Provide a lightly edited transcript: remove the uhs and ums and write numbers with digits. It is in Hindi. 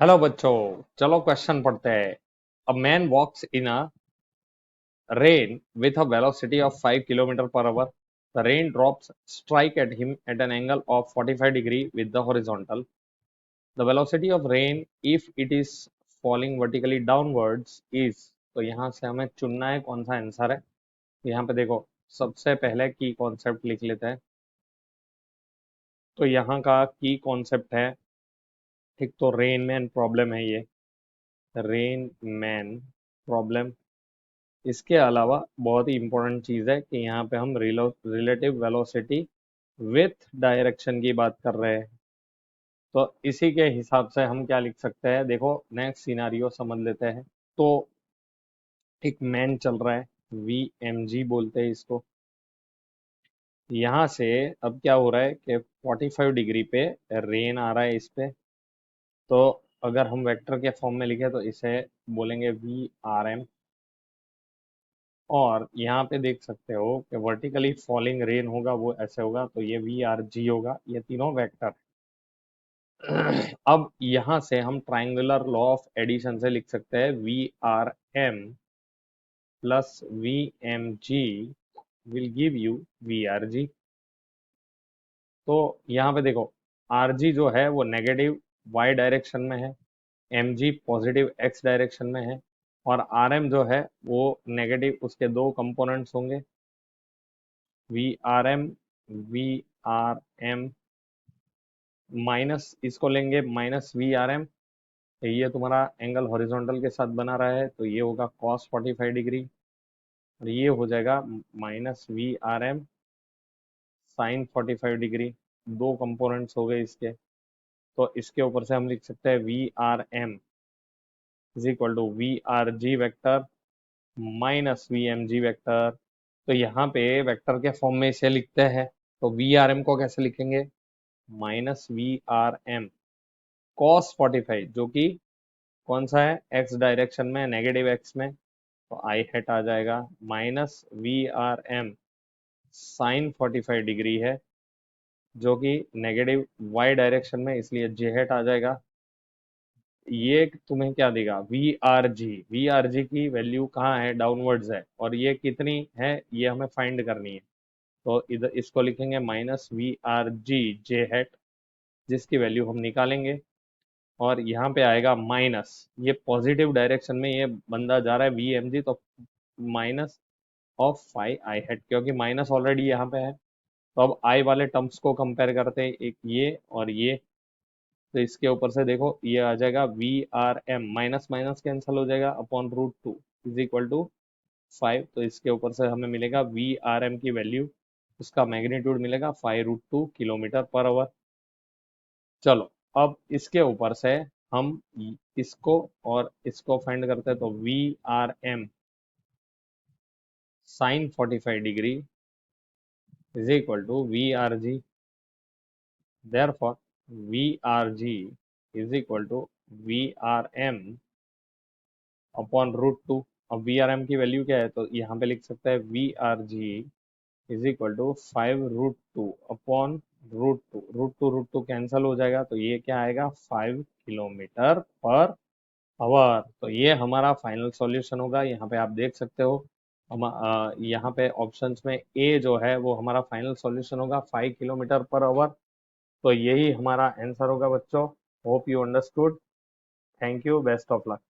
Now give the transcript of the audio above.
हेलो बच्चों, चलो क्वेश्चन पढ़ते हैं। A man walks in a rain with a velocity of 5 kilometer per hour. The rain drops strike at him at an angle of 45 degree with the horizontal. The velocity of rain if it is falling vertically downwards is, तो यहाँ से हमें चुनना है कौन सा आंसर है। यहाँ पे देखो, सबसे पहले की कॉन्सेप्ट लिख लेते हैं। तो यहाँ का की कॉन्सेप्ट है, एक तो रेन मैन प्रॉब्लम है ये, रेन मैन प्रॉब्लम। इसके अलावा बहुत ही इंपॉर्टेंट चीज़ है कि यहाँ पे हम रिलेटिव वेलोसिटी विथ डायरेक्शन की बात कर रहे हैं। तो इसी के हिसाब से हम क्या लिख सकते हैं, देखो नेक्स्ट सिनारियो समझ लेते हैं। तो एक मैन चल रहा है, वी एम जी बोलते हैं इसको। यहाँ से अब क्या हो रहा है कि 45 डिग्री पे रेन आ रहा है इस पे। तो अगर हम वेक्टर के फॉर्म में लिखे तो इसे बोलेंगे वी आर एम। और यहाँ पे देख सकते हो कि वर्टिकली फॉलिंग रेन होगा वो ऐसे होगा, तो ये वी आर जी होगा, ये तीनों वेक्टर। अब यहाँ से हम ट्राइंगुलर लॉ ऑफ एडिशन से लिख सकते हैं V R M plus V M G will give you V R G. तो यहाँ पे देखो, आर जी जो है वो नेगेटिव वाई डायरेक्शन में है, M G positive X direction में है, और आर एम जो है वो नेगेटिव, उसके दो कंपोनेंट्स होंगे, V R M, V R M minus इसको लेंगे माइनस वी आर एम। ये तुम्हारा एंगल हॉरिजॉन्टल के साथ बना रहा है, तो ये होगा कॉस 45 डिग्री, और ये हो जाएगा minus V R M sine 45 degree. दो कंपोनेंट्स हो गए इसके। तो इसके ऊपर से हम लिख सकते हैं V R M is equal to V R G vector minus V M G vector. तो यहाँ पे वेक्टर के फॉर्म में इसे लिखते हैं। तो वी आर एम को कैसे लिखेंगे, minus V R M cos 45, जो कि कौन सा है, एक्स डायरेक्शन में, नेगेटिव एक्स में, तो आई हेट आ जाएगा, minus V R M sine 45 degree है, जो कि नेगेटिव वाई डायरेक्शन में, इसलिए जे हेट आ जाएगा। ये तुम्हें क्या देगा, वी आर जी की वैल्यू कहाँ है, डाउनवर्ड्स है, और ये कितनी है ये हमें फाइंड करनी है। तो इधर इसको लिखेंगे minus V R G j hat, जिसकी वैल्यू हम निकालेंगे। और यहाँ पे आएगा माइनस, ये पॉजिटिव डायरेक्शन में ये बंदा जा रहा है वी एम जी, तो minus of five I head, क्योंकि माइनस ऑलरेडी यहाँ पे है। तो अब आई वाले टर्म्स को कंपेयर करते हैं, एक ये और ये। तो इसके ऊपर से देखो ये आ जाएगा V R M, minus minus cancel हो जाएगा, upon root two is equal to 5। तो इसके ऊपर से हमें मिलेगा वी आर एम की वैल्यू, उसका मैग्नीट्यूड मिलेगा 5√2 किलोमीटर पर आवर। चलो, अब इसके ऊपर से हम इसको और इसको फाइंड करते हैं। तो V R M sine 45 degree is equal to V R G, therefore V R G is equal to V R M upon root two. अब वी आर एम की वैल्यू क्या है, तो यहाँ पे लिख सकते हैं V R G is equal to 5√2 upon root two cancel हो जाएगा, तो ये क्या आएगा, 5 किलोमीटर पर आवर। तो ये हमारा फाइनल सॉल्यूशन होगा। यहाँ पे आप देख सकते हो, हम यहाँ पे ऑप्शंस में ए जो है वो हमारा फाइनल सॉल्यूशन होगा, 5 किलोमीटर पर आवर। तो यही हमारा आंसर होगा बच्चों। Hope you understood. Thank you, best of luck.